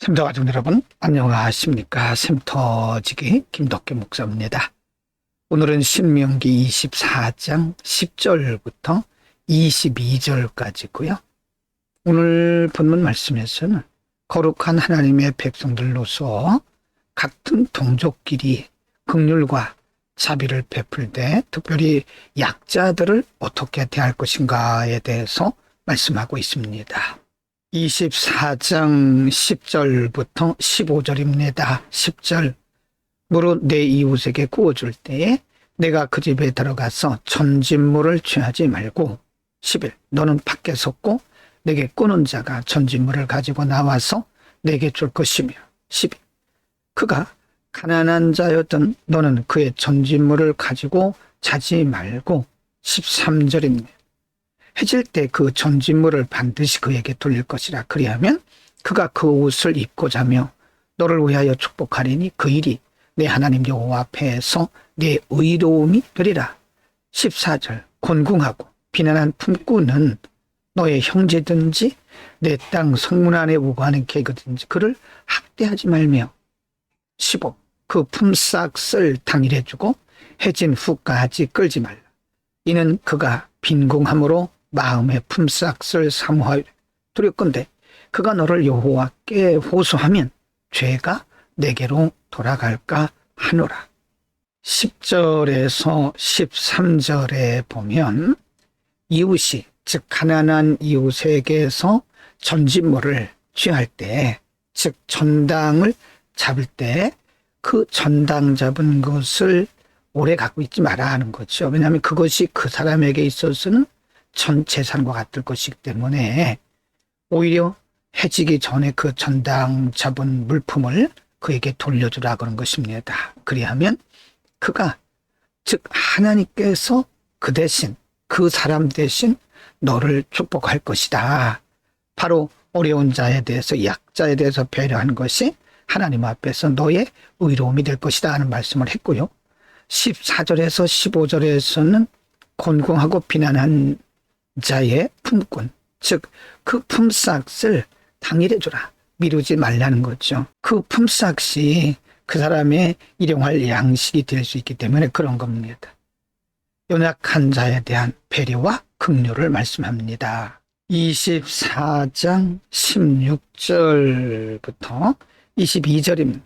샘터 가족 여러분, 안녕하십니까? 샘터지기 김덕규 목사입니다. 오늘은 신명기 24장 10절부터 22절까지고요. 오늘 본문 말씀에서는 거룩한 하나님의 백성들로서 같은 동족끼리 긍휼과 자비를 베풀 때 특별히 약자들을 어떻게 대할 것인가에 대해서 말씀하고 있습니다. 24장 10절부터 15절입니다. 10절. 무릇 내 이웃에게 구워줄 때에 내가 그 집에 들어가서 전진물을 취하지 말고 11. 너는 밖에 섰고 내게 꾸는 자가 전진물을 가지고 나와서 내게 줄 것이며 12. 그가 가난한 자였던 너는 그의 전진물을 가지고 자지 말고 13절입니다. 해질 때 그 전진물을 반드시 그에게 돌릴 것이라. 그리하면 그가 그 옷을 입고 자며 너를 위하여 축복하리니 그 일이 내 하나님 여호와 앞에서 내 의로움이 되리라. 14절. 곤궁하고 비난한 품꾼은 너의 형제든지 내 땅 성문 안에 우거하는 개거든지 그를 학대하지 말며 15. 그 품삯을 당일에 주고 해진 후까지 끌지 말라. 이는 그가 빈궁함으로 마음의 품삯을 사모하여 두렵건대 그가 너를 여호와께 호소하면 죄가 내게로 돌아갈까 하노라. 10절에서 13절에 보면 이웃이 즉 가난한 이웃에게서 전진물을 취할 때 즉 전당을 잡을 때 그 전당 잡은 것을 오래 갖고 있지 마라 하는 거죠. 왜냐하면 그것이 그 사람에게 있어서는 전 재산과 같을 것이기 때문에 오히려 해지기 전에 그 전당 잡은 물품을 그에게 돌려주라 그런 것입니다. 그리하면 그가 즉 하나님께서 그 대신 그 사람 대신 너를 축복할 것이다. 바로 어려운 자에 대해서 약자에 대해서 배려하는 것이 하나님 앞에서 너의 의로움이 될 것이다 하는 말씀을 했고요. 14절에서 15절에서는 곤궁하고 비난한 자의 품꾼, 즉 그 품삯을 당일에 주라. 미루지 말라는 거죠. 그 품삯이 그 사람의 일용할 양식이 될 수 있기 때문에 그런 겁니다. 연약한 자에 대한 배려와 긍휼을 말씀합니다. 24장 16절부터 22절입니다.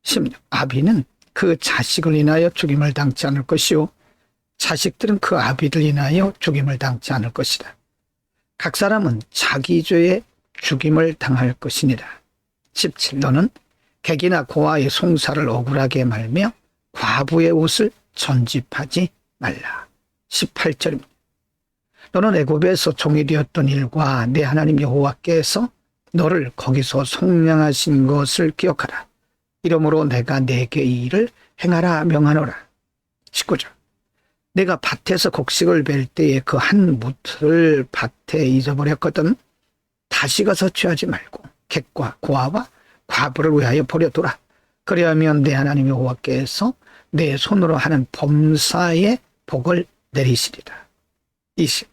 16. 아비는 그 자식을 인하여 죽임을 당치 않을 것이요 자식들은 그 아비를 인하여 죽임을 당치 않을 것이다. 각 사람은 자기 죄에 죽임을 당할 것이니라. 17. 너는 객이나 고아의 송사를 억울하게 말며 과부의 옷을 전집하지 말라. 18절입니다. 너는 애굽에서 종이 되었던 일과 내 하나님 여호와께서 너를 거기서 속량하신 것을 기억하라. 이러므로 내가 내게 이 일을 행하라 명하노라. 19절. 내가 밭에서 곡식을 벨 때에 그 한 뭇을 밭에 잊어버렸거든. 다시 가서 취하지 말고 객과 고아와 과부를 위하여 버려두라. 그리하면 내 하나님 여호와께서 내 손으로 하는 범사에 복을 내리시리라. 20.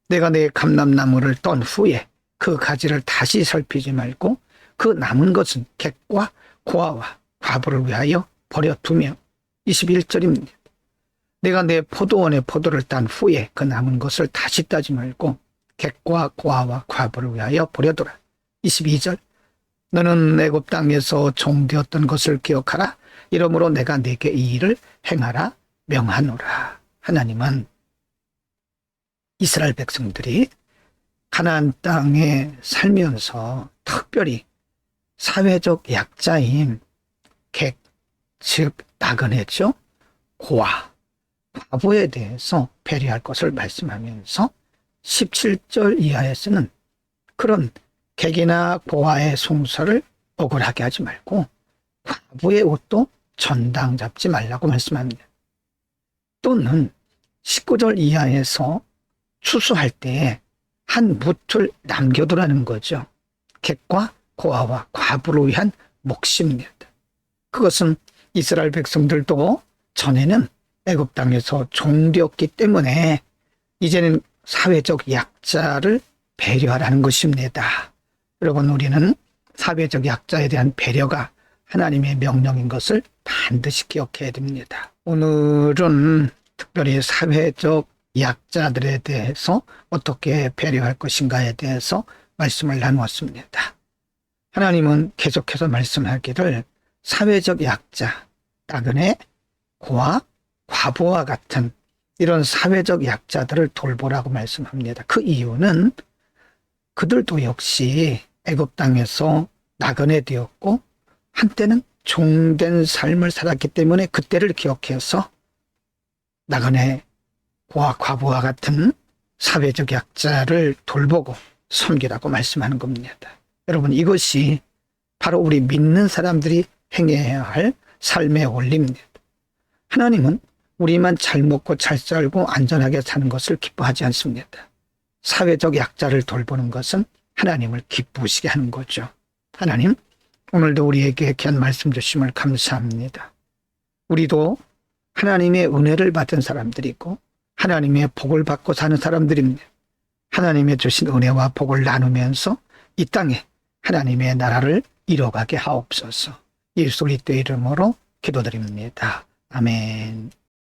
내가 내 감람나무를 떤 후에 그 가지를 다시 살피지 말고 그 남은 것은 객과 고아와 과부를 위하여 버려두며 21절입니다. 내가 내 포도원의 포도를 딴 후에 그 남은 것을 다시 따지 말고 객과 고아와 과부를 위하여 버려두라. 22절. 너는 애굽 땅에서 종되었던 것을 기억하라. 이러므로 내가 네게 이 일을 행하라 명하노라. 하나님은 이스라엘 백성들이 가나안 땅에 살면서 특별히 사회적 약자인 객, 즉 나그네죠. 고아, 과부에 대해서 배려할 것을 말씀하면서 17절 이하에서는 그런 객이나 고아의 송사를 억울하게 하지 말고 과부의 옷도 전당 잡지 말라고 말씀합니다. 또는 19절 이하에서 추수할 때에 한 뭇을 남겨두라는 거죠. 객과 고아와 과부를 위한 몫입니다. 그것은 이스라엘 백성들도 전에는 애굽 땅에서 종되었기 때문에 이제는 사회적 약자를 배려하라는 것입니다. 여러분, 우리는 사회적 약자에 대한 배려가 하나님의 명령인 것을 반드시 기억해야 됩니다. 오늘은 특별히 사회적 약자들에 대해서 어떻게 배려할 것인가에 대해서 말씀을 나누었습니다. 하나님은 계속해서 말씀하기를 사회적 약자, 나그네, 고아, 과부와 같은 이런 사회적 약자들을 돌보라고 말씀합니다. 그 이유는 그들도 역시 애굽 땅에서 나그네 되었고 한때는 종된 삶을 살았기 때문에 그때를 기억해서 나그네, 고아, 과부와 같은 사회적 약자를 돌보고 섬기라고 말씀하는 겁니다. 여러분, 이것이 바로 우리 믿는 사람들이 행해야 할 삶의 원리입니다. 하나님은 우리만 잘 먹고 잘 살고 안전하게 사는 것을 기뻐하지 않습니다. 사회적 약자를 돌보는 것은 하나님을 기쁘시게 하는 거죠. 하나님, 오늘도 우리에게 귀한 말씀 주심을 감사합니다. 우리도 하나님의 은혜를 받은 사람들이고 하나님의 복을 받고 사는 사람들입니다. 하나님의 주신 은혜와 복을 나누면서 이 땅에 하나님의 나라를 이뤄가게 하옵소서. 예수 그리스도의 이름으로 기도드립니다. 아멘.